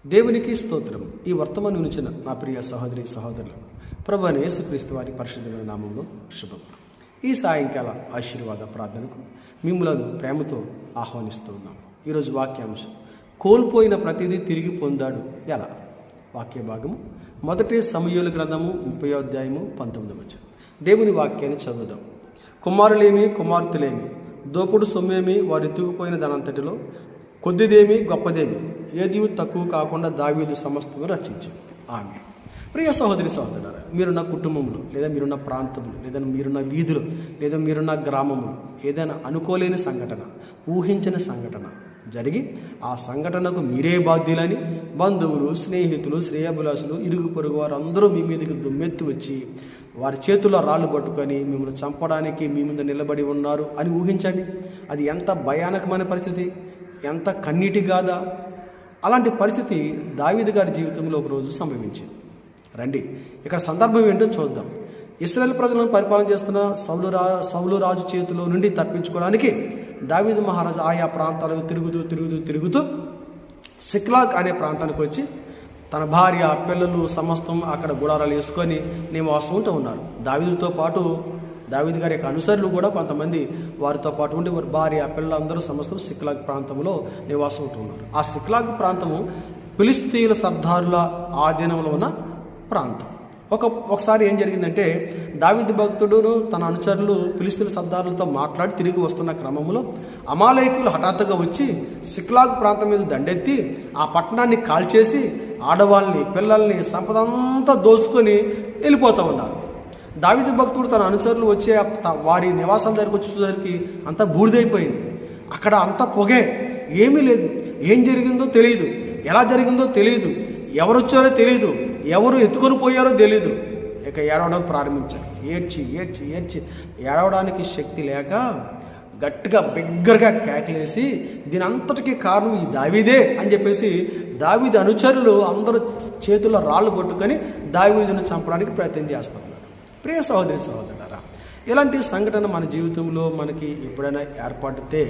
దేవునికి స్తోత్రం. ఈ వర్తమానం నుంచిన నా ప్రియ సహోదరి సహోదరులు, ప్రభువైన యేసుక్రీస్తు వారి పరిశుద్ధమైన నామంలో శుభం. ఈ సాయంకాల ఆశీర్వాద ప్రార్థనకు మిమ్మలను ప్రేమతో ఆహ్వానిస్తూ ఉన్నాం. ఈరోజు వాక్యాంశం, కోల్పోయిన ప్రతిదీ తిరిగి పొందాడు ఎలా? వాక్య భాగము 1 సమూయేలు గ్రంథము 30వ అధ్యాయము 19వ. దేవుని వాక్యాన్ని చదువుదాం. కుమారులేమి కుమార్తెలేమి, దోపుడు సొమ్మేమి వారు ఎత్తుకుపోయిన దానంతటిలో కొద్దిదేమి గొప్పదేమి, ఏది తక్కువ కాకుండా దావీదు సమస్తము రక్షించింది. ఆమె. ప్రియ సహోదరి సహోదరులారా, మీరున్న కుటుంబంలో లేదా మీరున్న ప్రాంతంలో లేదా మీరున్న వీధిలో లేదా మీరున్న గ్రామంలో ఏదైనా అనుకోలేని సంఘటన, ఊహించిన సంఘటన జరిగి ఆ సంఘటనకు మీరే బాధ్యులని బంధువులు, స్నేహితులు, శ్రేయాభిలాషులు, ఇరుగు పొరుగు వారు అందరూ మీ మీదకి దుమ్మెత్తి వచ్చి వారి చేతుల్లో రాళ్ళు పట్టుకొని మిమ్మల్ని చంపడానికి మీ ముందు నిలబడి ఉన్నారు అని ఊహించండి. అది ఎంత భయానకమైన పరిస్థితి, ఎంత కన్నీటి గాథ. అలాంటి పరిస్థితి దావీదు గారి జీవితంలో ఒకరోజు సంభవించింది. రండి, ఇక్కడ సందర్భం ఏంటో చూద్దాం. ఇశ్రాయేలు ప్రజలను పరిపాలన చేస్తున్న సౌలు రాజు చేతిలో నుండి తప్పించుకోవడానికి దావీదు మహారాజు ఆయా ప్రాంతాలకు తిరుగుతూ సిక్లాగ్ అనే ప్రాంతానికి వచ్చి తన భార్య, పిల్లలు సమస్తం అక్కడ గుడారాలు వేసుకొని నివాసం ఉంటూ ఉన్నారు. దావీదుతో పాటు దావీదు గారి యొక్క అనుసరులు కూడా కొంతమంది వారితో పాటు ఉండి వారి భార్య, పిల్లలందరూ సమస్తం సిక్లాగ్ ప్రాంతంలో నివాసం ఉంటూ ఉన్నారు. ఆ సిక్లాగ్ ప్రాంతము ఫిలిష్తీయుల సర్దారుల ఆధీనంలో ఉన్న ప్రాంతం. ఒకసారి ఏం జరిగిందంటే, దావీదు భక్తుడును తన అనుచరులు ఫిలిష్తీయుల సర్దారులతో మాట్లాడి తిరిగి వస్తున్న క్రమంలో అమాలేకులు హఠాత్తుగా వచ్చి సిక్లాగ్ ప్రాంతం మీద దండెత్తి ఆ పట్టణాన్ని కాల్చేసి ఆడవాళ్ళని, పిల్లల్ని, సంపదంతా దోచుకొని వెళ్ళిపోతూ ఉన్నారు. దావీదు భక్తుడు తన అనుచరులు వచ్చే వారి నివాసాల దగ్గరికి వచ్చేసరికి అంతా బూడిదైపోయింది. అక్కడ అంతా పొగే, ఏమీ లేదు. ఏం జరిగిందో తెలియదు, ఎలా జరిగిందో తెలియదు, ఎవరు వచ్చారో తెలియదు, ఎవరు ఎత్తుకొని పోయారో తెలియదు. ఇక ఏడవడం ప్రారంభించారు. ఏడ్చి ఏడవడానికి శక్తి లేక గట్టిగా బిగ్గరగా కేకలేసి దీని అంతటికీ కారణం ఈ దావీదే అని చెప్పేసి దావీదు అనుచరులు అందరూ చేతుల్లో రాళ్ళు పట్టుకొని దావీదును చంపడానికి ప్రయత్నం చేస్తారు. ప్రియ సహోదరి సహోదరులారా, ఇలాంటి సంఘటన మన జీవితంలో మనకి ఎప్పుడైనా ఏర్పడితే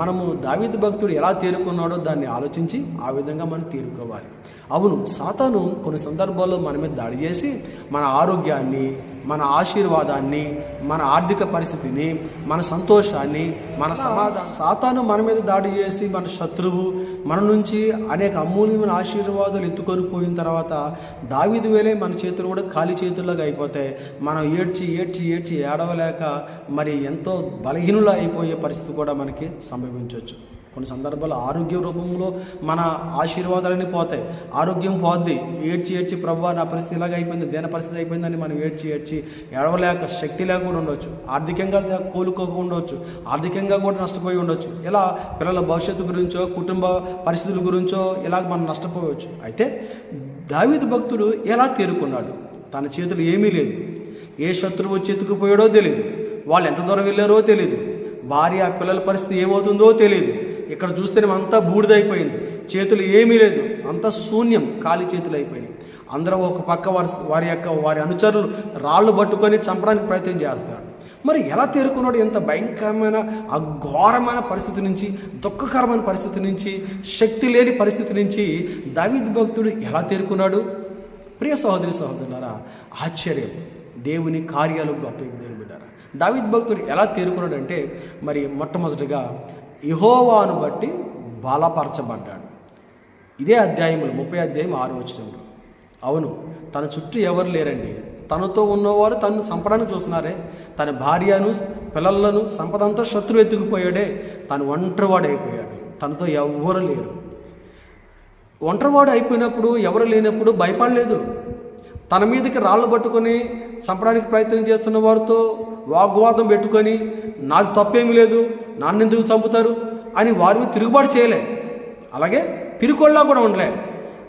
మనము దావీదు భక్తుడు ఎలా తేరుకున్నాడో దాన్ని ఆలోచించి ఆ విధంగా మనం తేరుకోవాలి. అవును, సాతాను కొన్ని సందర్భాల్లో మన మీద దాడి చేసి మన ఆరోగ్యాన్ని, మన ఆశీర్వాదాన్ని, మన ఆర్థిక పరిస్థితిని, మన సంతోషాన్ని, మన సాతాను మన మీద దాడి చేసి మన శత్రువు మన నుంచి అనేక అమూల్యమైన ఆశీర్వాదాలు ఎత్తుకొని పోయిన తర్వాత దావీదు వేలే మన చేతులు కూడా ఖాళీ చేతుల్లాగా అయిపోతాయి. మనం ఏడ్చి ఏడవలేక మరి ఎంతో బలహీనులు అయిపోయే పరిస్థితి కూడా మనకి సంభవించవచ్చు. కొన్ని సందర్భాల్లో ఆరోగ్య రూపంలో మన ఆశీర్వాదాలన్నీ పోతాయి, ఆరోగ్యం పోద్ది. ఏడ్చి ప్రభువా నా పరిస్థితి ఇలాగ అయిపోయింది, దేని పరిస్థితి అయిపోయిందని మనం ఏడ్చి ఏడవలేక శక్తి లేకుండా ఉండవచ్చు, ఆర్థికంగా కోలుకోకుండా ఉండవచ్చు, ఆర్థికంగా కూడా నష్టపోయి ఉండొచ్చు. ఇలా పిల్లల భవిష్యత్తు గురించో, కుటుంబ పరిస్థితుల గురించో ఇలాగ మనం నష్టపోవచ్చు. అయితే దావీదు భక్తుడు ఎలా తేరుకున్నాడు? తన చేతులు ఏమీ లేదు, ఏ శత్రువు వచ్చి ఎత్తుకుపోయాడో తెలియదు, వాళ్ళు ఎంత దూరం వెళ్ళారో తెలియదు, భార్య పిల్లల పరిస్థితి ఏమవుతుందో తెలియదు. ఇక్కడ చూస్తేనే అంతా బూడిదైపోయింది, చేతులు ఏమీ లేదు, అంతా శూన్యం, ఖాళీ చేతులు అయిపోయినాయి. అందరూ ఒక పక్క వారి అనుచరులు రాళ్ళు పట్టుకొని చంపడానికి ప్రయత్నం చేస్తున్నాడు. మరి ఎలా తేరుకున్నాడు? ఎంత భయంకరమైన అఘోరమైన పరిస్థితి నుంచి, దుఃఖకరమైన పరిస్థితి నుంచి, శక్తి లేని పరిస్థితి నుంచి దావీదు భక్తుడు ఎలా తేరుకున్నాడు? ప్రియ సహోదరి సహోదరులారా, ఆశ్చర్యం, దేవుని కార్యాలు గొప్ప. దేవుని బిడ్డారా, దావీదు భక్తుడు ఎలా తేరుకున్నాడు అంటే, మరి మొట్టమొదటిగా యెహోవాను బట్టి బలపరచబడ్డాడు. ఇదే అధ్యాయములు 30వ అధ్యాయం 6వ వచనంలో. అవును, తన చుట్టూ ఎవరు లేరండి, తనతో ఉన్నవారు తనను చంపడానికి చూస్తున్నారే, తన భార్యను, పిల్లలను, సంపదంతా శత్రువు ఎత్తుకుపోయాడే, తను ఒంటరివాడు అయిపోయాడు, తనతో ఎవరు లేరు. ఒంటరివాడు అయిపోయినప్పుడు, ఎవరు లేనప్పుడు భయపడలేదు. తన మీదకి రాళ్ళు పట్టుకొని చంపడానికి ప్రయత్నం చేస్తున్న వారితో వాగ్వాదం పెట్టుకొని నాకు తప్పేమీ లేదు, నాన్నెందుకు చంపుతారు అని వారి మీద తిరుగుబాటు చేయలే. అలాగే పిరికొల్లా కూడా ఉండలే.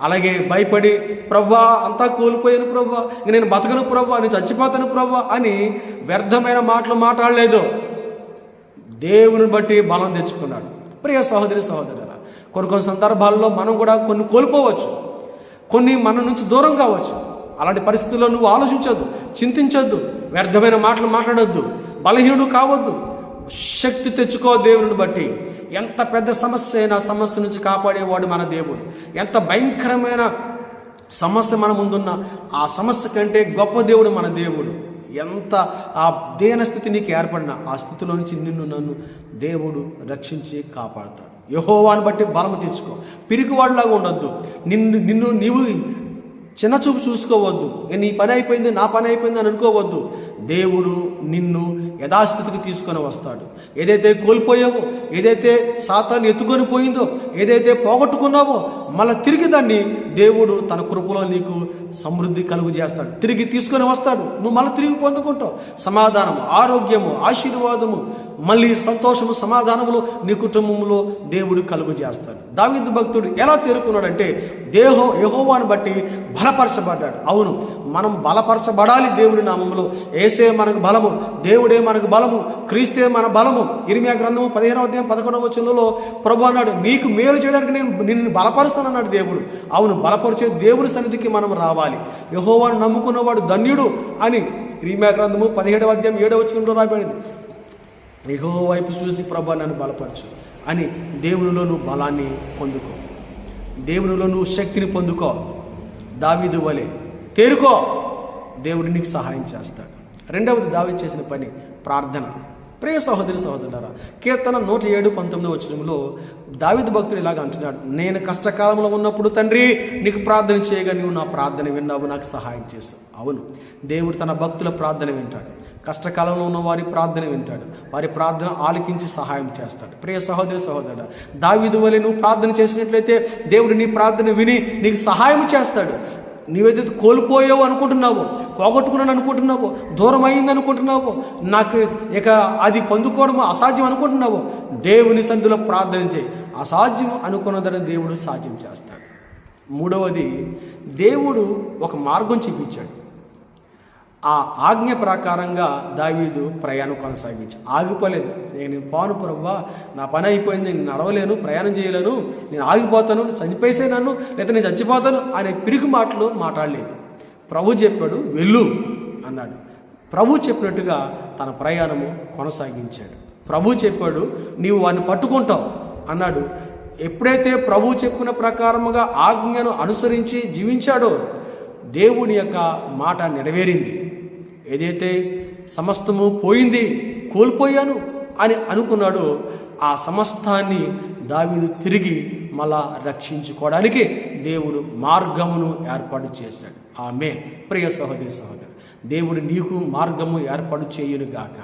అలాగే భయపడి ప్రభువా అంతా కోల్పోయాను ప్రభువా, నేను బతకను ప్రభువా, నేను చచ్చిపోతాను ప్రభువా అని వ్యర్థమైన మాటలు మాట్లాడలేదు. దేవుని బట్టి బలం తెచ్చుకున్నాడు. ప్రియ సహోదరి సహోదరులారా, కొన్ని సందర్భాల్లో మనం కూడా కొన్ని కోల్పోవచ్చు, కొన్ని మన నుంచి దూరం కావచ్చు. అలాంటి పరిస్థితుల్లో నువ్వు ఆలోచించొద్దు, చింతించొద్దు, వ్యర్థమైన మాటలు మాట్లాడొద్దు, బలహీనుడు కావద్దు. శక్తి తెచ్చుకో దేవుని బట్టి. ఎంత పెద్ద సమస్య అయినా సమస్య నుంచి కాపాడేవాడు మన దేవుడు. ఎంత భయంకరమైన సమస్య మన ముందున్న ఆ సమస్య కంటే గొప్ప దేవుడు మన దేవుడు. ఎంత ఆ దేన స్థితి నీకు ఏర్పడినా ఆ స్థితిలో నుంచి నిన్ను నన్ను దేవుడు రక్షించి కాపాడతాడు. యెహోవాను బట్టి బలము తెచ్చుకో. పిరికివాడిలాగా ఉండొద్దు. నీవు చిన్న చూపు చూసుకోవద్దు. నీ పని అయిపోయింది, నా పని అయిపోయింది అని అనుకోవద్దు. దేవుడు నిన్ను యథాస్థితికి తీసుకొని వస్తాడు. ఏదైతే కోల్పోయావో, ఏదైతే సాతాను ఎత్తుకొని పోయిందో, ఏదైతే పోగొట్టుకున్నావో మళ్ళీ తిరిగి దాన్ని దేవుడు తన కృపలో నీకు సమృద్ధి కలుగు చేస్తాడు. తిరిగి తీసుకొని వస్తాడు. నువ్వు మళ్ళీ తిరిగి పొందుకుంటావు. సమాధానము, ఆరోగ్యము, ఆశీర్వాదము, మళ్ళీ సంతోషము, సమాధానములు నీ కుటుంబంలో దేవుడు కలుగు చేస్తాడు. దావీదు భక్తుడు ఎలా తేరుకున్నాడంటే యెహోవాను బట్టి బలపరచబడ్డాడు. అవును, మనం బలపరచబడాలి దేవుడి నామములో. యేసే మనకు బలము, దేవుడే మనకు బలము, క్రీస్తే మన బలము. ఇర్మీయా గ్రంథము 15వ అధ్యాయం 11వ వచనంలో ప్రభు అన్నాడు, నీకు మేలు చేయడానికి నేను నిన్ను బలపరుస్తానన్నాడు దేవుడు. అవును, బలపరిచే దేవుడి సన్నిధికి మనం రావాలి. యెహోవాను నమ్ముకున్నవాడు ధన్యుడు అని ఇర్మీయా గ్రంథము 17వ అధ్యాయం 7వ వచనంలో రాయబడింది. యెహోవా వైపు చూసి ప్రభు నన్ను బలపరచు అని దేవునిలో నువ్వు బలాన్ని పొందుకో, దేవునిలో నువ్వు శక్తిని పొందుకో. దావీదు వలె తేరుకో, దేవుడు నీకు సహాయం చేస్తాడు. రెండవది దావీదు చేసిన పని ప్రార్థన. ప్రియ సహోదరి సహోదరులారా, కీర్తన 107:19 వచనంలో దావీదు భక్తుడు ఇలాగ అంటున్నాడు, నేను కష్టకాలంలో ఉన్నప్పుడు తండ్రి నీకు ప్రార్థన చేయగా నీవు నా ప్రార్థన విన్నావు, నాకు సహాయం చేశావు. అవును, దేవుడు తన భక్తుల ప్రార్థన వింటాడు. కష్టకాలంలో ఉన్న వారి ప్రార్థన వింటాడు. వారి ప్రార్థన ఆలకించి సహాయం చేస్తాడు. ప్రియ సహోదరి సహోదరుడు, దావీదు వలె నువ్వు ప్రార్థన చేసినట్లయితే దేవుడు నీ ప్రార్థన విని నీకు సహాయం చేస్తాడు. నీవేదైతే కోల్పోయావు అనుకుంటున్నావో, పోగొట్టుకున్నాను అనుకుంటున్నావో, దూరం అయింది అనుకుంటున్నావో, నాకు ఇక అది పొందుకోవడం అసాధ్యం అనుకుంటున్నావో, దేవుని సన్నిధిలో ప్రార్థన చేయి. అసాధ్యం అనుకున్నదని దేవుడు సాధ్యం చేస్తాడు. మూడవది, దేవుడు ఒక మార్గం చూపించాడు. ఆ ఆజ్ఞ ప్రకారంగా దావీదు ప్రయాణం కొనసాగించాడు. ఆగిపోలేదు. నేను పోను ప్రభువా, నా పని అయిపోయింది, నేను నడవలేను, ప్రయాణం చేయలేను, నేను ఆగిపోతాను, చనిపోయిసే నన్ను, లేదా నేను చచ్చిపోతాను అనే పిరికి మాటలు మాట్లాడలేదు. ప్రభు చెప్పాడు వెళ్ళు అన్నాడు. ప్రభు చెప్పినట్టుగా తన ప్రయాణము కొనసాగించాడు. ప్రభు చెప్పాడు నీవు వాడిని పట్టుకుంటావు అన్నాడు. ఎప్పుడైతే ప్రభు చెప్పిన ప్రకారముగా ఆజ్ఞను అనుసరించి జీవించాడో దేవుని యొక్క మాట నెరవేరింది. ఏదైతే సమస్తము పోయింది, కోల్పోయాను అని అనుకున్నాడో ఆ సమస్తాన్ని దావీదు తిరిగి మళ్ళా రక్షించుకోవడానికి దేవుడు మార్గమును ఏర్పాటు చేశాడు. ఆమేన్. ప్రియ సహోదరి సహోదరు, దేవుడు నీకు మార్గము ఏర్పాటు చేయునుగాక.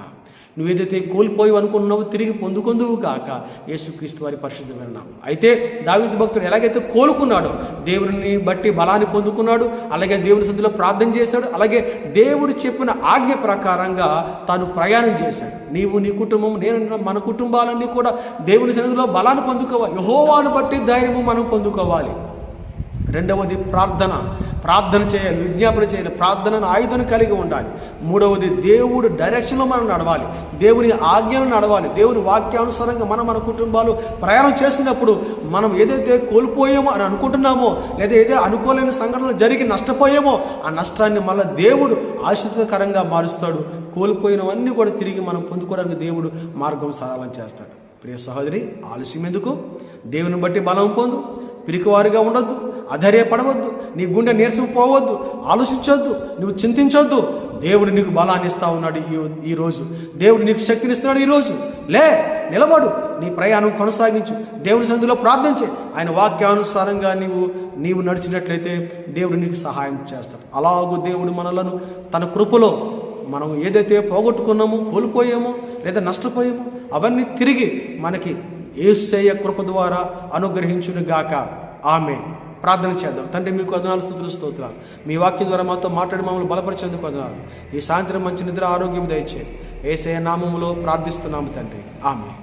నువ్వేదైతే కోల్పోయి అనుకున్నావో తిరిగి పొందుకొందువు గాక. యేసుక్రీస్తు వారి పరిశుద్ధమైన నామం. అయితే దావీదు భక్తుడు ఎలాగైతే కోలుకున్నాడో, దేవుడిని బట్టి బలాన్ని పొందుకున్నాడు, అలాగే దేవుని సన్నిధిలో ప్రార్థన చేశాడు, అలాగే దేవుడు చెప్పిన ఆజ్ఞ ప్రకారంగా తాను ప్రయాణం చేశాడు. నీవు, నీ కుటుంబం, నేను, మన కుటుంబాలన్నీ కూడా దేవుని సన్నిధిలో బలాన్ని పొందుకోవాలి. యెహోవాను బట్టి ధైర్యము మనం పొందుకోవాలి. రెండవది ప్రార్థన చేయాలి, విజ్ఞాపన చేయాలి, ప్రార్థనను ఆయుధం కలిగి ఉండాలి. మూడవది దేవుడు డైరెక్షన్లో మనం నడవాలి, దేవుని ఆజ్ఞను నడవాలి. దేవుని వాక్యానుసారంగా మన కుటుంబాలు ప్రయాణం చేసినప్పుడు మనం ఏదైతే కోల్పోయామో అని అనుకుంటున్నామో, లేదా ఏదో అనుకోలేని సంఘటనలు జరిగి నష్టపోయామో ఆ నష్టాన్ని మళ్ళీ దేవుడు ఆశీర్వాదకరంగా మారుస్తాడు. కోల్పోయినవన్నీ కూడా తిరిగి మనం పొందుకోవడానికి దేవుడు మార్గం సరళం చేస్తాడు. ప్రియ సహోదరి, ఆలస్యం ఎందుకు? దేవుని బట్టి బలం పొందు. పిరికివారిగా ఉండొద్దు, అధైర్యపడవద్దు, నీ గుండె నీరసం పోవద్దు, ఆలోచించొద్దు, నువ్వు చింతించొద్దు. దేవుడు నీకు బలాన్ని ఇస్తా ఉన్నాడు. ఈరోజు దేవుడు నీకు శక్తినిస్తున్నాడు. ఈరోజు నిలబడు, నీ ప్రయాణం కొనసాగించు, దేవుని సన్నిధిలో ప్రార్థించే. ఆయన వాక్యానుసారంగా నీవు నడిచినట్లయితే దేవుడు నీకు సహాయం చేస్తాడు. అలాగూ దేవుడు మనలను తన కృపలో మనం ఏదైతే పోగొట్టుకున్నామో, కోల్పోయామో, లేదా నష్టపోయామో అవన్నీ తిరిగి మనకి యేసయ్య కృప ద్వారా అనుగ్రహించును గాక. ఆమేన్. ప్రార్థన చేద్దాం. తండ్రి, మీకు వందనాలు, స్తుతులు, స్తోత్రాలు. మీ వాక్యం ద్వారా మాతో మాట్లాడి మమ్మల్ని బలపరిచేందుకు వందనాలు. ఈ సాయంత్రం మంచి నిద్ర, ఆరోగ్యం దయచేయండి. యేసయ్య నామములో ప్రార్థిస్తున్నాము తండ్రి. ఆమేన్.